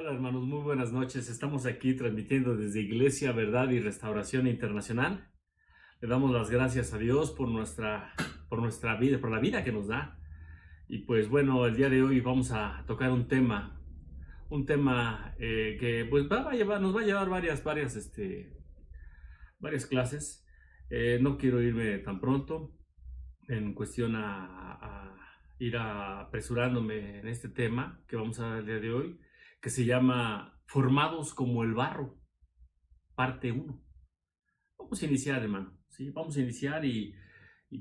Hola hermanos, muy buenas noches. Estamos aquí transmitiendo desde Iglesia Verdad y Restauración Internacional. Le damos las gracias a Dios por nuestra vida, por la vida que nos da. Y pues bueno, el día de hoy vamos a tocar un tema que pues nos va a llevar varias clases. No quiero irme tan pronto en cuestión a ir apresurándome en este tema que vamos a ver el día de hoy, que se llama Formados como el barro, parte uno. Vamos a iniciar, hermano, ¿sí? Vamos a iniciar y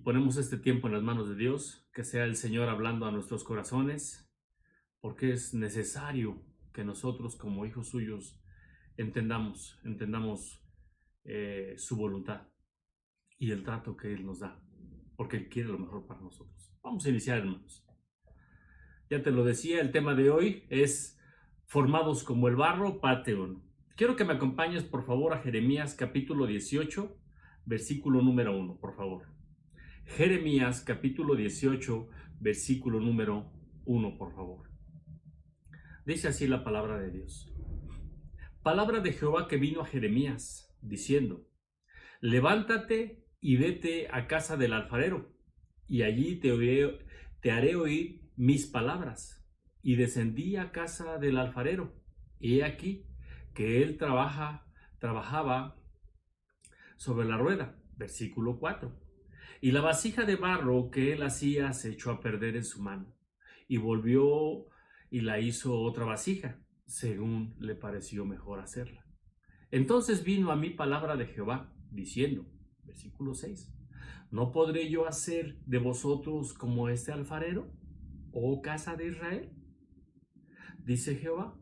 ponemos este tiempo en las manos de Dios, que sea el Señor hablando a nuestros corazones, porque es necesario que nosotros como hijos suyos entendamos su voluntad y el trato que Él nos da, porque Él quiere lo mejor para nosotros. Vamos a iniciar, hermanos. Ya te lo decía, el tema de hoy es Formados como el barro, parte 1. Quiero que me acompañes, por favor, a Jeremías capítulo 18, versículo número 1, por favor. Jeremías capítulo 18, versículo número 1, por favor. Dice así la palabra de Dios. Palabra de Jehová que vino a Jeremías, diciendo: Levántate y vete a casa del alfarero, y allí te haré oír mis palabras. Y descendí a casa del alfarero, y he aquí que él trabajaba sobre la rueda. Versículo 4. Y la vasija de barro que él hacía se echó a perder en su mano, y volvió y la hizo otra vasija, según le pareció mejor hacerla. Entonces vino a mí palabra de Jehová, diciendo, versículo 6, ¿no podré yo hacer de vosotros como este alfarero, oh casa de Israel? Dice Jehová,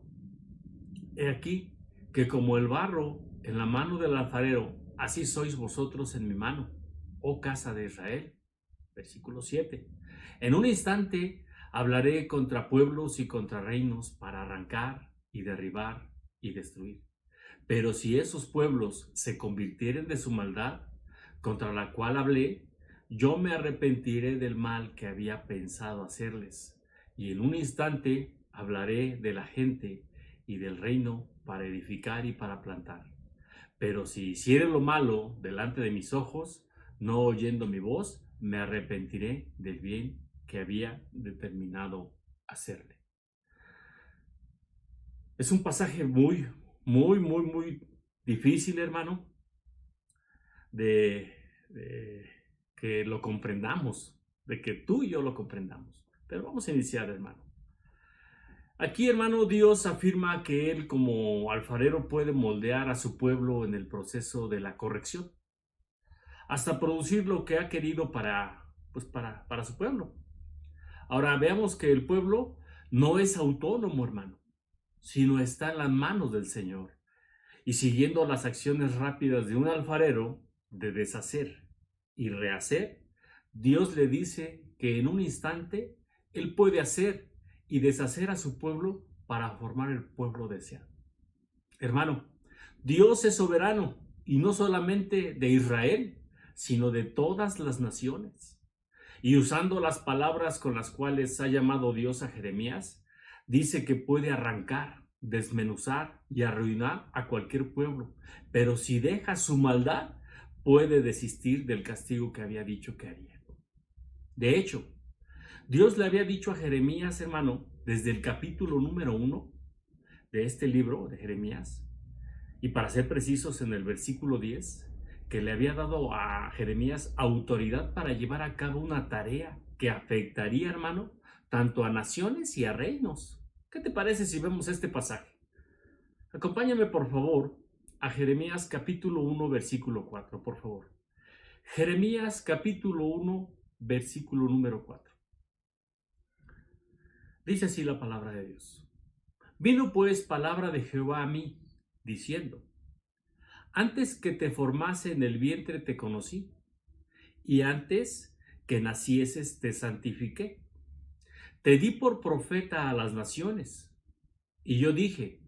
he aquí que como el barro en la mano del alfarero, así sois vosotros en mi mano, oh casa de Israel. Versículo 7, en un instante hablaré contra pueblos y contra reinos para arrancar y derribar y destruir. Pero si esos pueblos se convirtieren de su maldad, contra la cual hablé, yo me arrepentiré del mal que había pensado hacerles, y en un instante hablaré de la gente y del reino para edificar y para plantar. Pero si hiciere lo malo delante de mis ojos, no oyendo mi voz, me arrepentiré del bien que había determinado hacerle. Es un pasaje muy difícil, hermano, de que lo comprendamos, de que tú y yo lo comprendamos. Pero vamos a iniciar, hermano. Aquí, hermano, Dios afirma que Él como alfarero puede moldear a su pueblo en el proceso de la corrección, hasta producir lo que ha querido para su pueblo. Ahora veamos que el pueblo no es autónomo, hermano, sino está en las manos del Señor. Y siguiendo las acciones rápidas de un alfarero de deshacer y rehacer, Dios le dice que en un instante Él puede hacer y deshacer a su pueblo para formar el pueblo deseado. Hermano, Dios es soberano y no solamente de Israel, sino de todas las naciones. Y usando las palabras con las cuales ha llamado Dios a Jeremías, dice que puede arrancar, desmenuzar y arruinar a cualquier pueblo, pero si deja su maldad, puede desistir del castigo que había dicho que haría. De hecho, Dios le había dicho a Jeremías, hermano, desde el capítulo número 1 de este libro de Jeremías, y para ser precisos en el versículo 10, que le había dado a Jeremías autoridad para llevar a cabo una tarea que afectaría, hermano, tanto a naciones y a reinos. ¿Qué te parece si vemos este pasaje? Acompáñame, por favor, a Jeremías capítulo 1, versículo 4, por favor. Jeremías capítulo 1, versículo número 4. Dice así la palabra de Dios. Vino pues palabra de Jehová a mí, diciendo: Antes que te formase en el vientre te conocí, y antes que nacieses te santifiqué. Te di por profeta a las naciones. Y yo dije: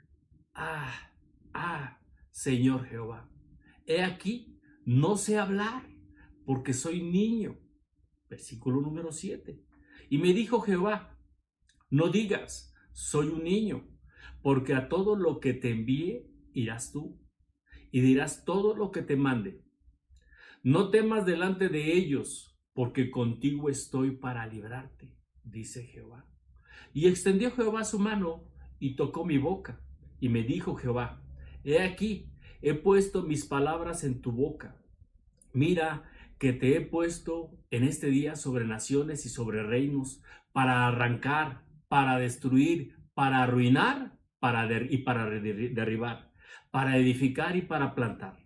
Señor Jehová, he aquí, no sé hablar, porque soy niño. Versículo número 7. Y me dijo Jehová: No digas, soy un niño, porque a todo lo que te envíe irás tú, y dirás todo lo que te mande. No temas delante de ellos, porque contigo estoy para librarte, dice Jehová. Y extendió Jehová su mano y tocó mi boca, y me dijo Jehová: He aquí, he puesto mis palabras en tu boca. Mira que te he puesto en este día sobre naciones y sobre reinos, para arrancar, para destruir, para arruinar, y para derribar, para edificar y para plantar.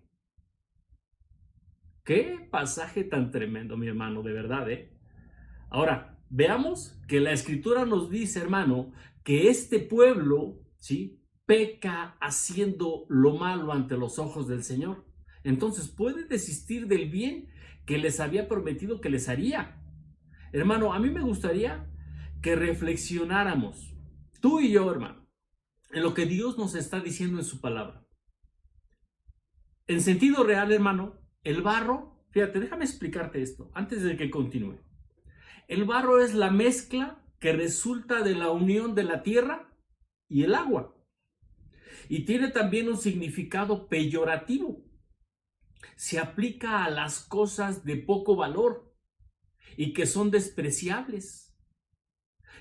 Qué pasaje tan tremendo, mi hermano, de verdad, ¿eh? Ahora, veamos que la escritura nos dice, hermano, que este pueblo, ¿sí?, peca haciendo lo malo ante los ojos del Señor. Entonces, puede desistir del bien que les había prometido que les haría. Hermano, a mí me gustaría que reflexionáramos, tú y yo, hermano, en lo que Dios nos está diciendo en su palabra. En sentido real, hermano, el barro, fíjate, déjame explicarte esto antes de que continúe. El barro es la mezcla que resulta de la unión de la tierra y el agua. Y tiene también un significado peyorativo. Se aplica a las cosas de poco valor y que son despreciables.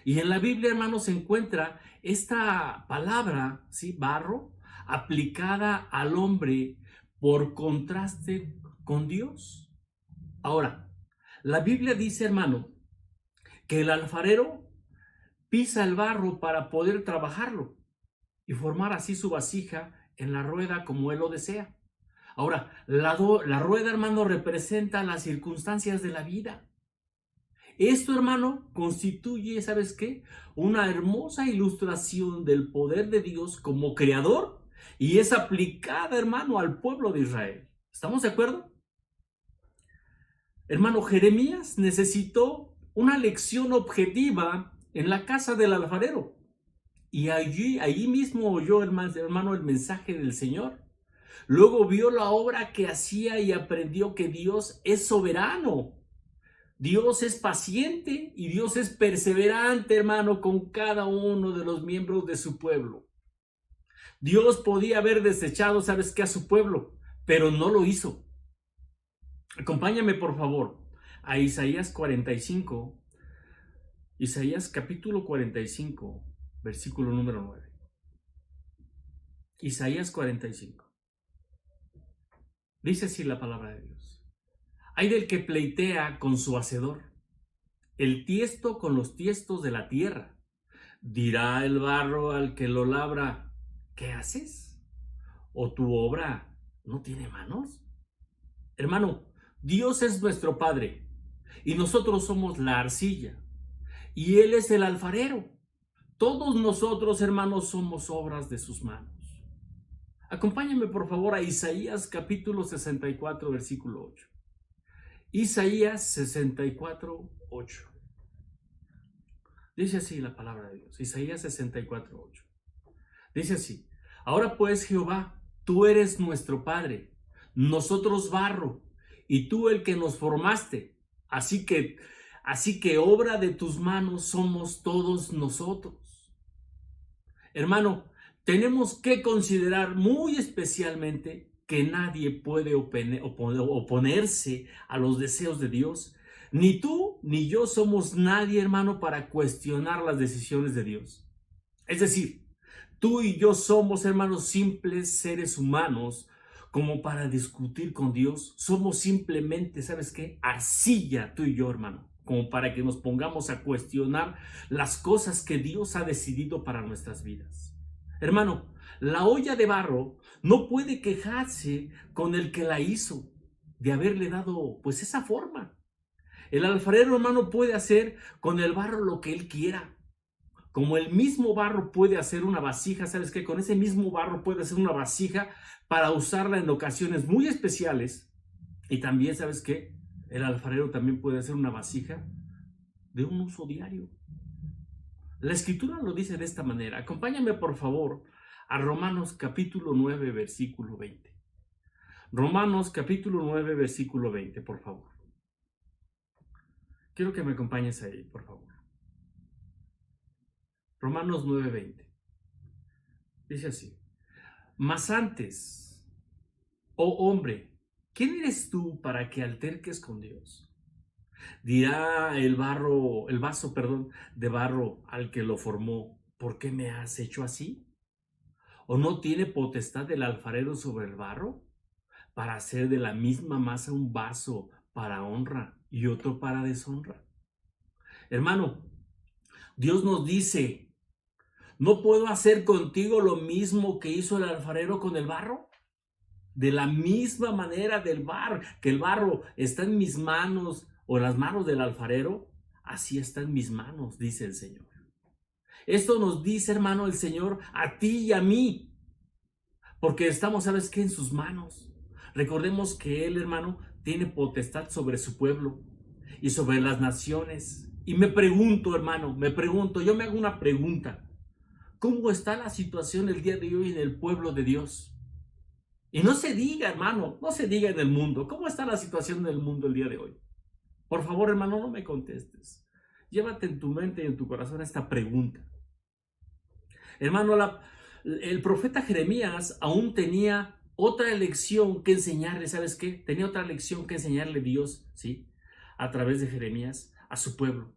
Y en la Biblia, hermanos, se encuentra esta palabra, ¿sí?, barro, aplicada al hombre por contraste con Dios. Ahora, la Biblia dice, hermano, que el alfarero pisa el barro para poder trabajarlo y formar así su vasija en la rueda como él lo desea. Ahora, la rueda, hermano, representa las circunstancias de la vida. Esto, hermano, constituye, ¿sabes qué?, una hermosa ilustración del poder de Dios como creador, y es aplicada, hermano, al pueblo de Israel. ¿Estamos de acuerdo? Hermano, Jeremías necesitó una lección objetiva en la casa del alfarero. Y allí mismo oyó, hermano, el mensaje del Señor. Luego vio la obra que hacía y aprendió que Dios es soberano. Dios es paciente y Dios es perseverante, hermano, con cada uno de los miembros de su pueblo. Dios podía haber desechado, ¿sabes qué?, a su pueblo, pero no lo hizo. Acompáñame, por favor, a Isaías 45, Isaías capítulo 45, versículo número 9. Isaías 45. Dice así la palabra de Dios: Ay del que pleitea con su hacedor, el tiesto con los tiestos de la tierra. Dirá el barro al que lo labra: ¿qué haces? ¿O tu obra no tiene manos? Hermano, Dios es nuestro Padre y nosotros somos la arcilla y Él es el alfarero. Todos nosotros, hermanos, somos obras de sus manos. Acompáñame, por favor, a Isaías capítulo 64, versículo 8. Isaías 64, 8. Dice así la palabra de Dios. Isaías 64, 8. Dice así: Ahora pues, Jehová, tú eres nuestro Padre, nosotros barro, y tú el que nos formaste. Así que obra de tus manos somos todos nosotros. Hermano, tenemos que considerar muy especialmente que nadie puede oponerse a los deseos de Dios. Ni tú ni yo somos nadie, hermano, para cuestionar las decisiones de Dios. Es decir, tú y yo somos, hermanos, simples seres humanos como para discutir con Dios. Somos simplemente, ¿sabes qué?, arcilla, tú y yo, hermano, como para que nos pongamos a cuestionar las cosas que Dios ha decidido para nuestras vidas. Hermano, la olla de barro no puede quejarse con el que la hizo de haberle dado, pues, esa forma. El alfarero, hermano, puede hacer con el barro lo que él quiera. Como el mismo barro puede hacer una vasija, ¿sabes qué? Con ese mismo barro puede hacer una vasija para usarla en ocasiones muy especiales. Y también, ¿sabes qué?, el alfarero también puede hacer una vasija de un uso diario. La escritura lo dice de esta manera. Acompáñame, por favor, a Romanos capítulo 9, versículo 20. Romanos capítulo 9, versículo 20, por favor. Quiero que me acompañes ahí, por favor. Romanos 9:20. Dice así: mas antes, oh hombre, ¿quién eres tú para que alterques con Dios? Dirá el vaso, perdón, de barro al que lo formó: ¿por qué me has hecho así? ¿O no tiene potestad el alfarero sobre el barro para hacer de la misma masa un vaso para honra y otro para deshonra? Hermano, Dios nos dice: ¿no puedo hacer contigo lo mismo que hizo el alfarero con el barro? De la misma manera que el barro está en mis manos o en las manos del alfarero, así está en mis manos, dice el Señor. Esto nos dice, hermano, el Señor a ti y a mí, porque estamos, ¿sabes qué?, en sus manos. Recordemos que Él, hermano, tiene potestad sobre su pueblo y sobre las naciones. Y me pregunto, hermano, yo me hago una pregunta: ¿cómo está la situación el día de hoy en el pueblo de Dios? Y no se diga, hermano, no se diga en el mundo. ¿Cómo está la situación del mundo el día de hoy? Por favor, hermano, no me contestes. Llévate en tu mente y en tu corazón esta pregunta. Hermano, el profeta Jeremías aún tenía otra lección que enseñarle. ¿Sabes qué? Tenía otra lección que enseñarle Dios, ¿sí? A través de Jeremías a su pueblo.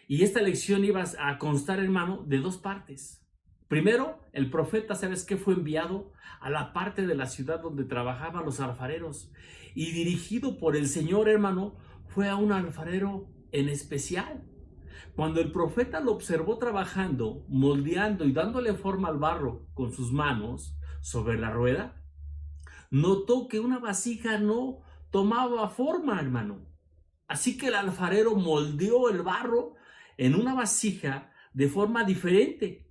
Y esta lección iba a constar, hermano, de dos partes. Primero, el profeta, ¿sabes qué?, fue enviado a la parte de la ciudad donde trabajaban los alfareros. Y dirigido por el Señor, hermano, fue a un alfarero en especial. Cuando el profeta lo observó trabajando, moldeando y dándole forma al barro con sus manos sobre la rueda, notó que una vasija no tomaba forma, hermano. Así que el alfarero moldeó el barro en una vasija de forma diferente.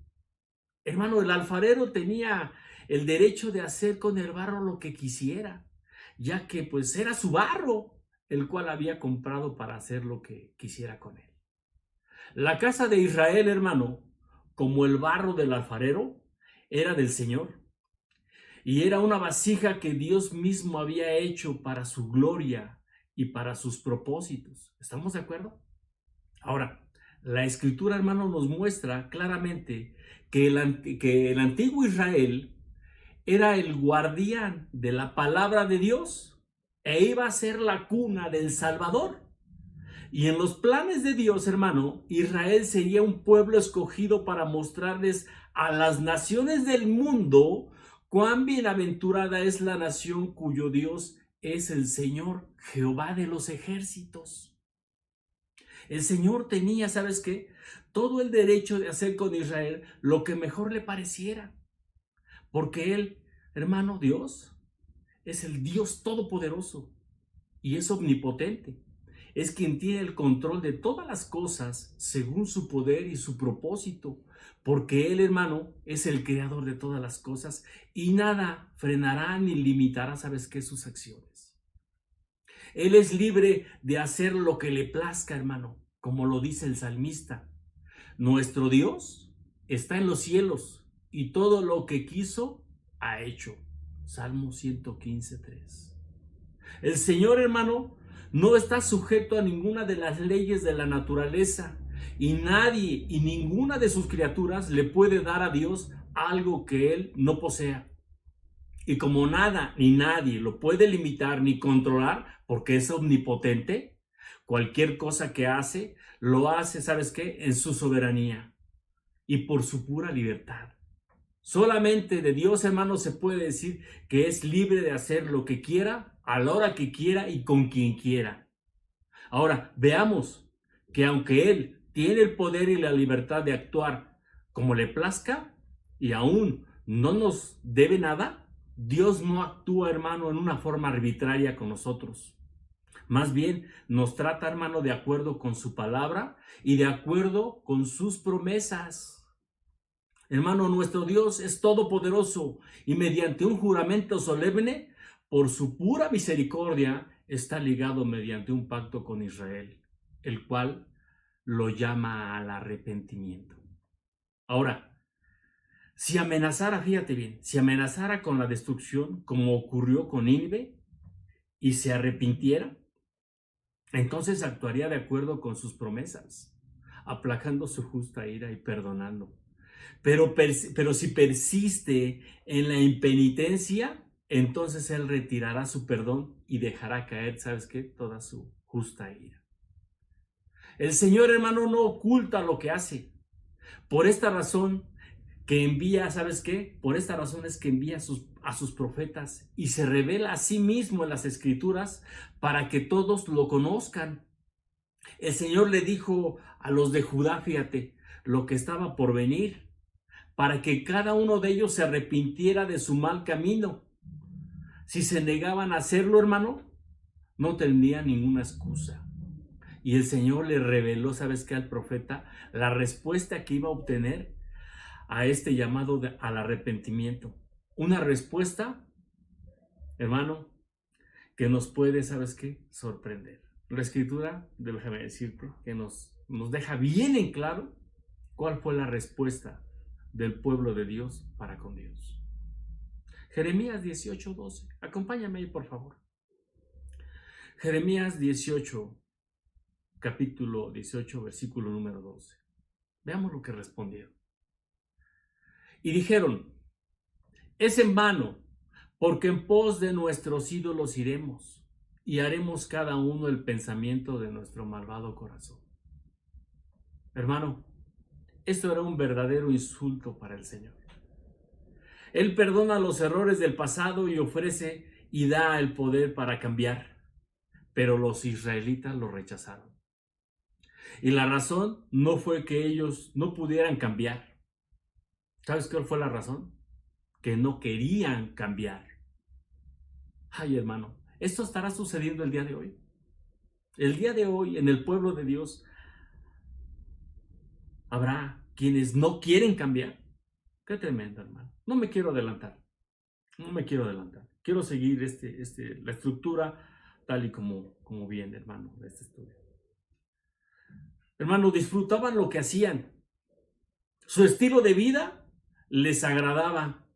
Hermano, el alfarero tenía el derecho de hacer con el barro lo que quisiera, ya que pues era su barro, el cual había comprado para hacer lo que quisiera con él. La casa de Israel, hermano, como el barro del alfarero, era del Señor. Y era una vasija que Dios mismo había hecho para su gloria y para sus propósitos. ¿Estamos de acuerdo? Ahora, la escritura, hermano, nos muestra claramente que el antiguo Israel era el guardián de la palabra de Dios e iba a ser la cuna del Salvador. Y en los planes de Dios, hermano, Israel sería un pueblo escogido para mostrarles a las naciones del mundo cuán bienaventurada es la nación cuyo Dios es el Señor, Jehová de los ejércitos. El Señor tenía, ¿sabes qué?, todo el derecho de hacer con Israel lo que mejor le pareciera, porque Él, hermano, Dios, es el Dios todopoderoso y es omnipotente. Es quien tiene el control de todas las cosas según su poder y su propósito, porque Él, hermano, es el creador de todas las cosas y nada frenará ni limitará, ¿sabes qué?, sus acciones. Él es libre de hacer lo que le plazca, hermano, como lo dice el salmista. Nuestro Dios está en los cielos y todo lo que quiso ha hecho. Salmo 115:3. El Señor, hermano, no está sujeto a ninguna de las leyes de la naturaleza y nadie y ninguna de sus criaturas le puede dar a Dios algo que Él no posea. Y como nada ni nadie lo puede limitar ni controlar porque es omnipotente, cualquier cosa que hace, lo hace, ¿sabes qué?, en su soberanía y por su pura libertad. Solamente de Dios, hermano, se puede decir que es libre de hacer lo que quiera, a la hora que quiera y con quien quiera. Ahora, veamos que aunque Él tiene el poder y la libertad de actuar como le plazca y aún no nos debe nada, Dios no actúa, hermano, en una forma arbitraria con nosotros. Más bien nos trata, hermano, de acuerdo con su palabra y de acuerdo con sus promesas. Hermano, nuestro Dios es todopoderoso y mediante un juramento solemne, por su pura misericordia, está ligado mediante un pacto con Israel, el cual lo llama al arrepentimiento. Ahora, si amenazara, fíjate bien, si amenazara con la destrucción, como ocurrió con Nínive, y se arrepintiera, entonces actuaría de acuerdo con sus promesas, aplacando su justa ira y perdonando. Pero si persiste en la impenitencia, entonces Él retirará su perdón y dejará caer, ¿sabes qué? Toda su justa ira. El Señor, hermano, no oculta lo que hace. Por esta razón que envía, ¿sabes qué? Por esta razón es que envía a sus profetas y se revela a sí mismo en las Escrituras para que todos lo conozcan. El Señor le dijo a los de Judá, fíjate, lo que estaba por venir, para que cada uno de ellos se arrepintiera de su mal camino. Si se negaban a hacerlo, hermano, no tendría ninguna excusa. Y el Señor le reveló, ¿sabes qué? Al profeta, la respuesta que iba a obtener a este llamado al arrepentimiento. Una respuesta, hermano, que nos puede, ¿sabes qué? Sorprender. La Escritura, déjame decirte, que nos deja bien en claro cuál fue la respuesta del pueblo de Dios para con Dios. Jeremías 18:12. Acompáñame ahí, por favor. Jeremías 18, capítulo 18, versículo número 12. Veamos lo que respondieron. Y dijeron: es en vano, porque en pos de nuestros ídolos iremos, y haremos cada uno el pensamiento de nuestro malvado corazón. Hermano, esto era un verdadero insulto para el Señor. Él perdona los errores del pasado y ofrece y da el poder para cambiar, pero los israelitas lo rechazaron. Y la razón no fue que ellos no pudieran cambiar. ¿Sabes cuál fue la razón? Que no querían cambiar. Ay, hermano, esto estará sucediendo el día de hoy. El día de hoy, en el pueblo de Dios, habrá quienes no quieren cambiar. Qué tremendo, hermano. No me quiero adelantar. Quiero seguir la estructura tal y como viene, hermano, de este estudio. Hermano, disfrutaban lo que hacían. Su estilo de vida les agradaba.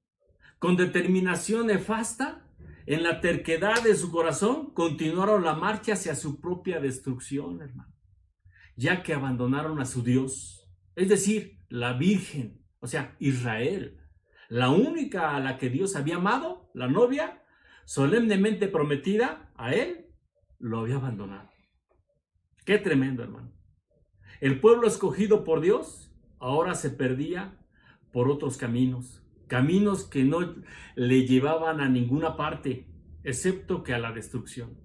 Con determinación nefasta, en la terquedad de su corazón, continuaron la marcha hacia su propia destrucción, hermano, ya que abandonaron a su Dios, es decir, la Virgen, o sea, Israel, la única a la que Dios había amado, la novia, solemnemente prometida a él, lo había abandonado. Qué tremendo, hermano. El pueblo escogido por Dios ahora se perdía por otros caminos que no le llevaban a ninguna parte, excepto que a la destrucción.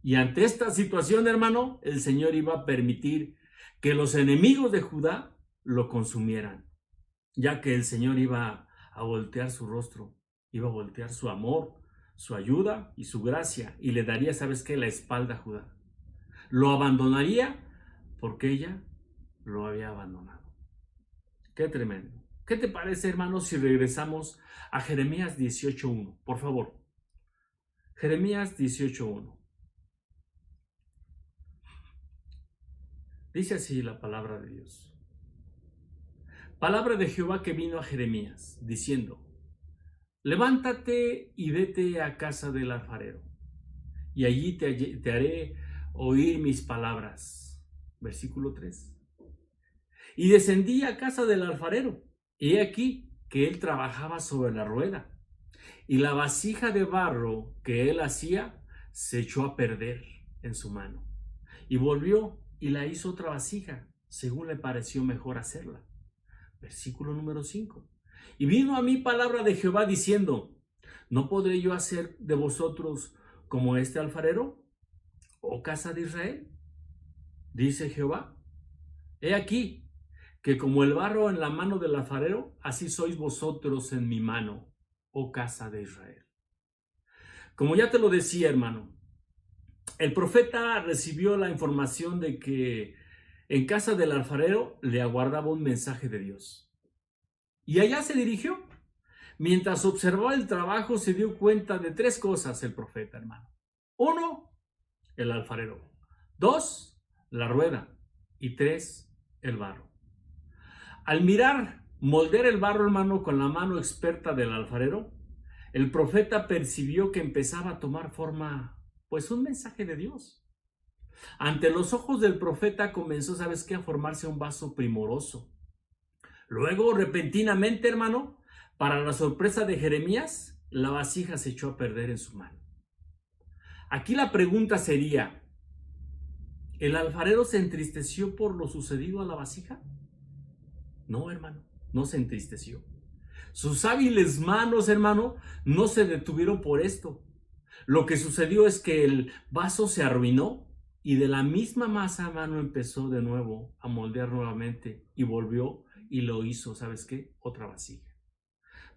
Y ante esta situación, hermano, el Señor iba a permitir que los enemigos de Judá lo consumieran, ya que el Señor iba a voltear su rostro, iba a voltear su amor, su ayuda y su gracia, y le daría, ¿sabes qué?, la espalda a Judá. Lo abandonaría porque ella lo había abandonado. Qué tremendo. ¿Qué te parece, hermano, si regresamos a Jeremías 18:1? Por favor. Jeremías 18:1. Dice así la palabra de Dios. Palabra de Jehová que vino a Jeremías, diciendo: levántate y vete a casa del alfarero, y allí te haré oír mis palabras. Versículo 3. Y descendí a casa del alfarero, y he aquí que él trabajaba sobre la rueda, y la vasija de barro que él hacía se echó a perder en su mano, y volvió y la hizo otra vasija, según le pareció mejor hacerla. Versículo número 5. Y vino a mí palabra de Jehová diciendo: ¿no podré yo hacer de vosotros como este alfarero, oh casa de Israel? Dice Jehová: he aquí que como el barro en la mano del alfarero, así sois vosotros en mi mano, oh casa de Israel. Como ya te lo decía, hermano, el profeta recibió la información de que en casa del alfarero le aguardaba un mensaje de Dios. Y allá se dirigió. Mientras observaba el trabajo, se dio cuenta de 3 cosas el profeta, hermano. 1, el alfarero. 2, la rueda. Y 3, el barro. Al mirar moldear el barro, hermano, con la mano experta del alfarero, el profeta percibió que empezaba a tomar forma, pues, un mensaje de Dios. Ante los ojos del profeta comenzó, ¿sabes qué?, a formarse un vaso primoroso, Luego, repentinamente, hermano, para la sorpresa de Jeremías, la vasija se echó a perder en su mano. Aquí la pregunta sería, ¿el alfarero se entristeció por lo sucedido a la vasija? No, hermano, no se entristeció. Sus hábiles manos, hermano, no se detuvieron por esto. Lo que sucedió es que el vaso se arruinó y de la misma masa, hermano, empezó de nuevo a moldear nuevamente y volvió y lo hizo, ¿sabes qué? Otra vasija.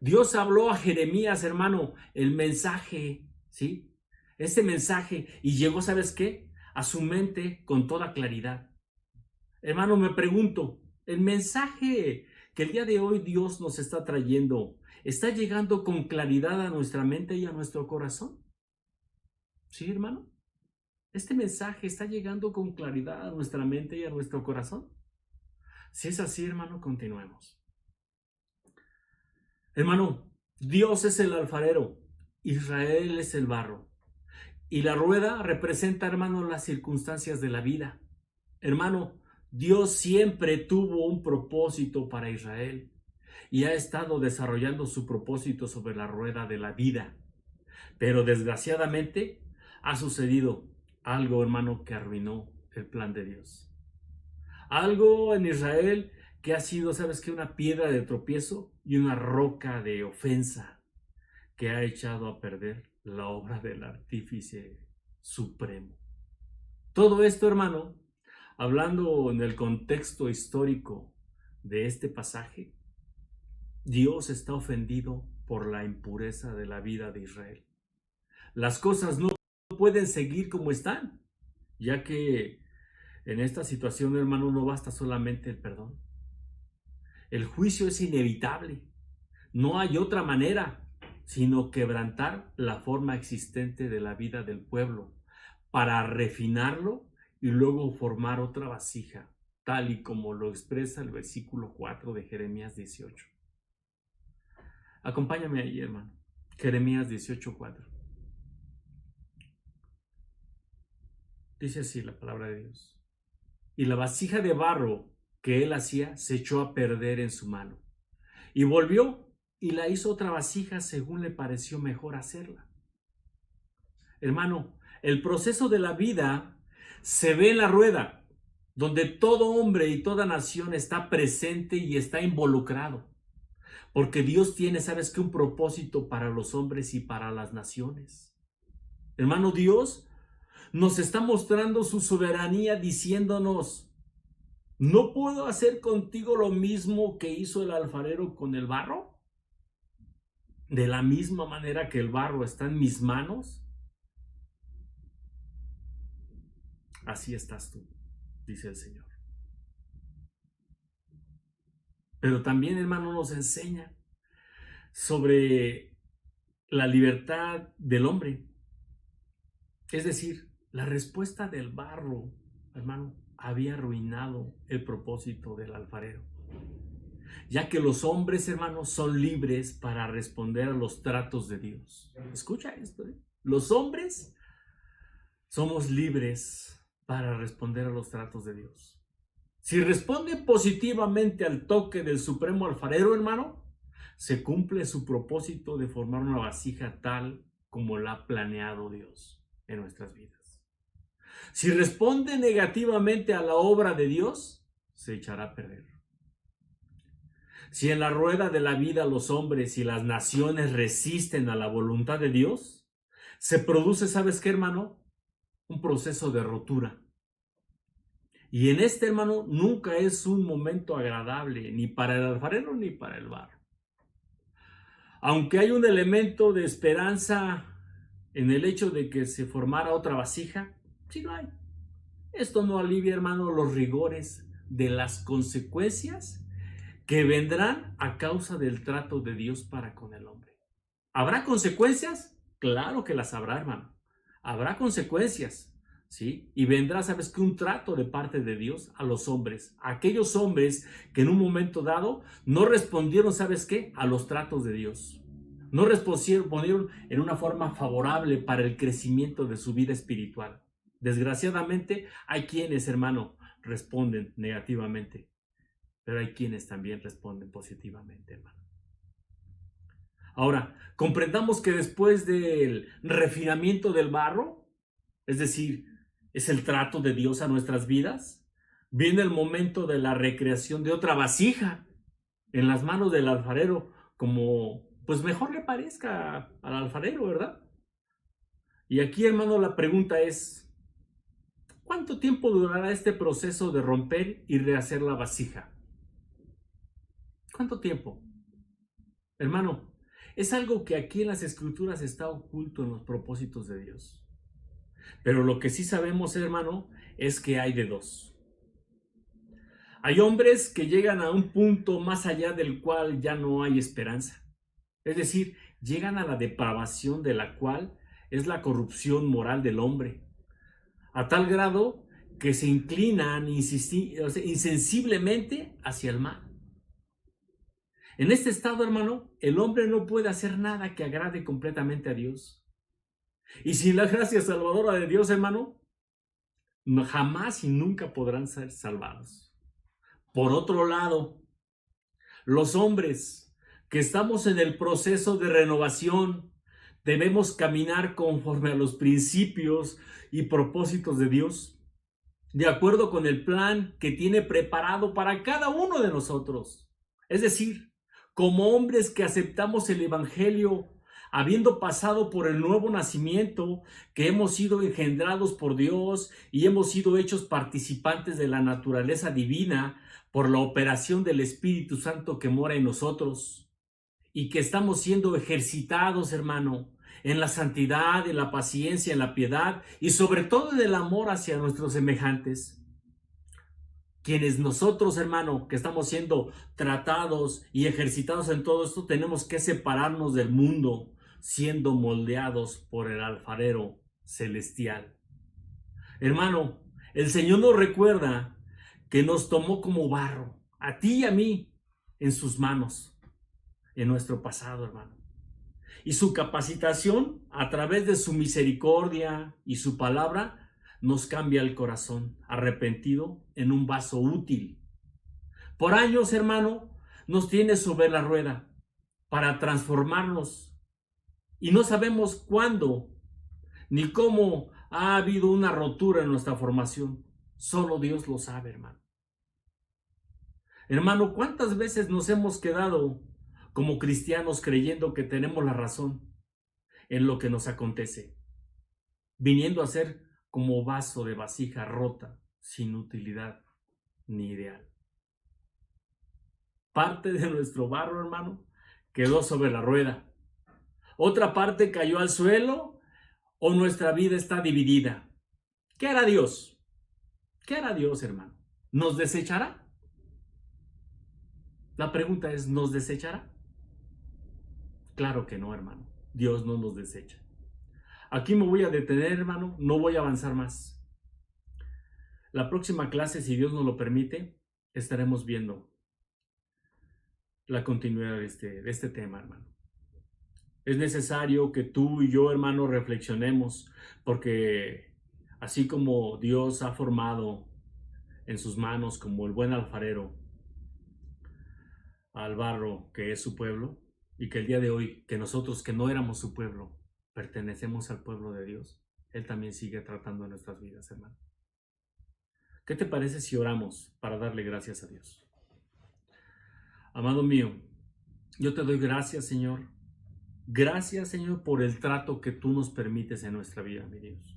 Dios habló a Jeremías, hermano, el mensaje, ¿sí? Ese mensaje y llegó, ¿sabes qué? A su mente con toda claridad. Hermano, me pregunto, el mensaje que el día de hoy Dios nos está trayendo, ¿está llegando con claridad a nuestra mente y a nuestro corazón? ¿Sí, hermano? ¿Este mensaje está llegando con claridad a nuestra mente y a nuestro corazón? Si es así, hermano, continuemos. Hermano, Dios es el alfarero, Israel es el barro. Y la rueda representa, hermano, las circunstancias de la vida. Hermano, Dios siempre tuvo un propósito para Israel y ha estado desarrollando su propósito sobre la rueda de la vida. Pero desgraciadamente ha sucedido algo, hermano, que arruinó el plan de Dios. Algo en Israel que ha sido, ¿sabes qué? Una piedra de tropiezo y una roca de ofensa que ha echado a perder la obra del artífice supremo. Todo esto, hermano, hablando en el contexto histórico de este pasaje, Dios está ofendido por la impureza de la vida de Israel. Las cosas no pueden seguir como están, ya que en esta situación, hermano, no basta solamente el perdón. El juicio es inevitable. No hay otra manera sino quebrantar la forma existente de la vida del pueblo para refinarlo y luego formar otra vasija, tal y como lo expresa el versículo 4 de Jeremías 18. Acompáñame ahí, hermano. Jeremías 18:4. Dice así la palabra de Dios. Y la vasija de barro que él hacía se echó a perder en su mano. Y volvió y la hizo otra vasija según le pareció mejor hacerla. Hermano, el proceso de la vida se ve en la rueda, donde todo hombre y toda nación está presente y está involucrado. Porque Dios tiene, ¿sabes qué? Un propósito para los hombres y para las naciones. Hermano, Dios nos está mostrando su soberanía diciéndonos, ¿no puedo hacer contigo lo mismo que hizo el alfarero con el barro? De la misma manera que el barro está en mis manos, así estás tú, dice el Señor. Pero también, hermano, nos enseña sobre la libertad del hombre. Es decir, la respuesta del barro, hermano, había arruinado el propósito del alfarero. Ya que los hombres, hermanos, son libres para responder a los tratos de Dios. Escucha esto, ¿eh? Los hombres somos libres para responder a los tratos de Dios. Si responde positivamente al toque del supremo alfarero, hermano, se cumple su propósito de formar una vasija tal como la ha planeado Dios en nuestras vidas. Si responde negativamente a la obra de Dios, se echará a perder. Si en la rueda de la vida los hombres y las naciones resisten a la voluntad de Dios, se produce, ¿sabes qué, hermano? Un proceso de rotura. Y en este, hermano, nunca es un momento agradable, ni para el alfarero ni para el barro. Aunque hay un elemento de esperanza en el hecho de que se formara otra vasija, sí lo hay. Esto no alivia, hermano, los rigores de las consecuencias que vendrán a causa del trato de Dios para con el hombre. ¿Habrá consecuencias? Claro que las habrá, hermano. Habrá consecuencias, ¿sí? Y vendrá, ¿sabes qué? Un trato de parte de Dios a los hombres. A aquellos hombres que en un momento dado no respondieron, ¿sabes qué? A los tratos de Dios. No respondieron en una forma favorable para el crecimiento de su vida espiritual. Desgraciadamente, hay quienes, hermano, responden negativamente. pero hay quienes también responden positivamente, hermano. Ahora, comprendamos que después del refinamiento del barro, es decir, es el trato de Dios a nuestras vidas, viene el momento de la recreación de otra vasija en las manos del alfarero, como pues mejor le parezca al alfarero, ¿verdad? Y aquí, hermano, la pregunta es, ¿cuánto tiempo durará este proceso de romper y rehacer la vasija? ¿Cuánto tiempo? Hermano, es algo que aquí en las Escrituras está oculto en los propósitos de Dios. Pero lo que sí sabemos, hermano, es que hay de dos. Hay hombres que llegan a un punto más allá del cual ya no hay esperanza. Es decir, llegan a la depravación de la cual es la corrupción moral del hombre, a tal grado que se inclinan insensiblemente hacia el mal. En este estado, hermano, el hombre no puede hacer nada que agrade completamente a Dios. Y sin la gracia salvadora de Dios, hermano, jamás y nunca podrán ser salvados. Por otro lado, los hombres que estamos en el proceso de renovación, debemos caminar conforme a los principios y propósitos de Dios, de acuerdo con el plan que tiene preparado para cada uno de nosotros. Es decir, como hombres que aceptamos el Evangelio, habiendo pasado por el nuevo nacimiento, que hemos sido engendrados por Dios y hemos sido hechos participantes de la naturaleza divina por la operación del Espíritu Santo que mora en nosotros, y que estamos siendo ejercitados, hermano, en la santidad, en la paciencia, en la piedad y sobre todo en el amor hacia nuestros semejantes. Quienes nosotros, hermano, que estamos siendo tratados y ejercitados en todo esto, tenemos que separarnos del mundo, siendo moldeados por el alfarero celestial. Hermano, el Señor nos recuerda que nos tomó como barro, a ti y a mí, en sus manos, en nuestro pasado, hermano. Y su capacitación, a través de su misericordia y su palabra, nos cambia el corazón arrepentido en un vaso útil. Por años, hermano, nos tiene sobre la rueda para transformarnos. Y no sabemos cuándo ni cómo ha habido una rotura en nuestra formación. Solo Dios lo sabe, hermano. Hermano, ¿cuántas veces nos hemos quedado como cristianos creyendo que tenemos la razón en lo que nos acontece, viniendo a ser como vaso de vasija rota, sin utilidad ni ideal? Parte de nuestro barro, hermano, quedó sobre la rueda. Otra parte cayó al suelo o nuestra vida está dividida. ¿Qué hará Dios? ¿Qué hará Dios, hermano? ¿Nos desechará? La pregunta es, ¿nos desechará? Claro que no, hermano. Dios no nos desecha. Aquí me voy a detener, hermano. No voy a avanzar más. La próxima clase, si Dios nos lo permite, estaremos viendo la continuidad de este tema, hermano. Es necesario que tú y yo, hermano, reflexionemos, porque así como Dios ha formado en sus manos como el buen alfarero al barro que es su pueblo, y que el día de hoy, que nosotros que no éramos su pueblo, pertenecemos al pueblo de Dios, Él también sigue tratando en nuestras vidas, hermano. ¿Qué te parece si oramos para darle gracias a Dios? Amado mío, yo te doy gracias, Señor. Gracias, Señor, por el trato que tú nos permites en nuestra vida, mi Dios.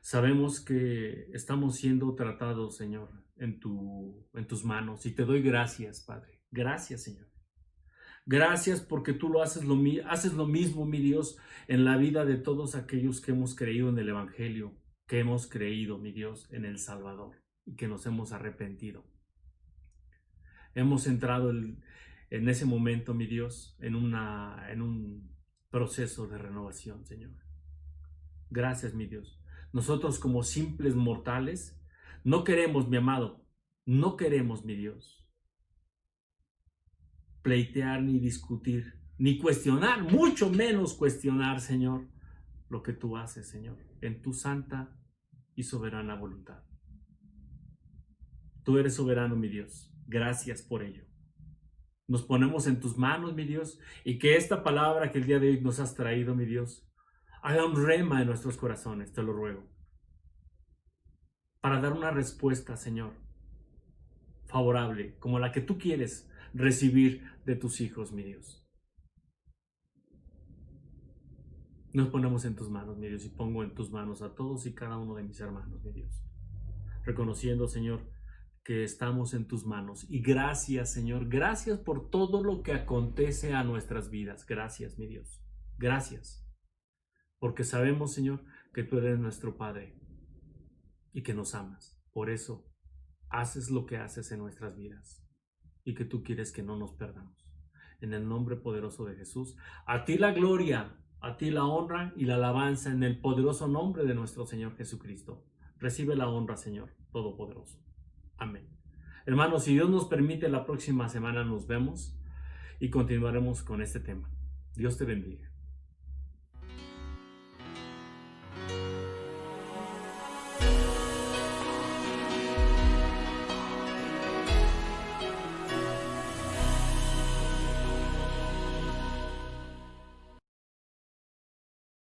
Sabemos que estamos siendo tratados, Señor, en tus manos, y te doy gracias, Padre. Gracias, Señor. Gracias porque tú haces lo mismo, mi Dios, en la vida de todos aquellos que hemos creído en el Evangelio, que hemos creído, mi Dios, en el Salvador y que nos hemos arrepentido. Hemos entrado en ese momento, mi Dios, en un proceso de renovación, Señor. Gracias, mi Dios. Nosotros como simples mortales no queremos, mi amado, no queremos, mi Dios, pleitear ni discutir, ni cuestionar, mucho menos cuestionar, Señor, lo que tú haces, Señor, en tu santa y soberana voluntad. Tú eres soberano, mi Dios. Gracias por ello. Nos ponemos en tus manos, mi Dios, y que esta palabra que el día de hoy nos has traído, mi Dios, haga un rema en nuestros corazones, te lo ruego, para dar una respuesta, Señor, favorable, como la que tú quieres recibir de tus hijos, mi Dios. Nos ponemos en tus manos, mi Dios, y pongo en tus manos a todos y cada uno de mis hermanos, mi Dios, reconociendo, Señor, que estamos en tus manos. Y gracias, Señor, gracias por todo lo que acontece a nuestras vidas. Gracias, mi Dios. Gracias. Porque sabemos, Señor, que tú eres nuestro Padre y que nos amas. Por eso haces lo que haces en nuestras vidas y que tú quieres que no nos perdamos. En el nombre poderoso de Jesús, a ti la gloria, a ti la honra y la alabanza en el poderoso nombre de nuestro Señor Jesucristo. Recibe la honra, Señor Todopoderoso. Amén. Hermanos, si Dios nos permite, la próxima semana nos vemos y continuaremos con este tema. Dios te bendiga.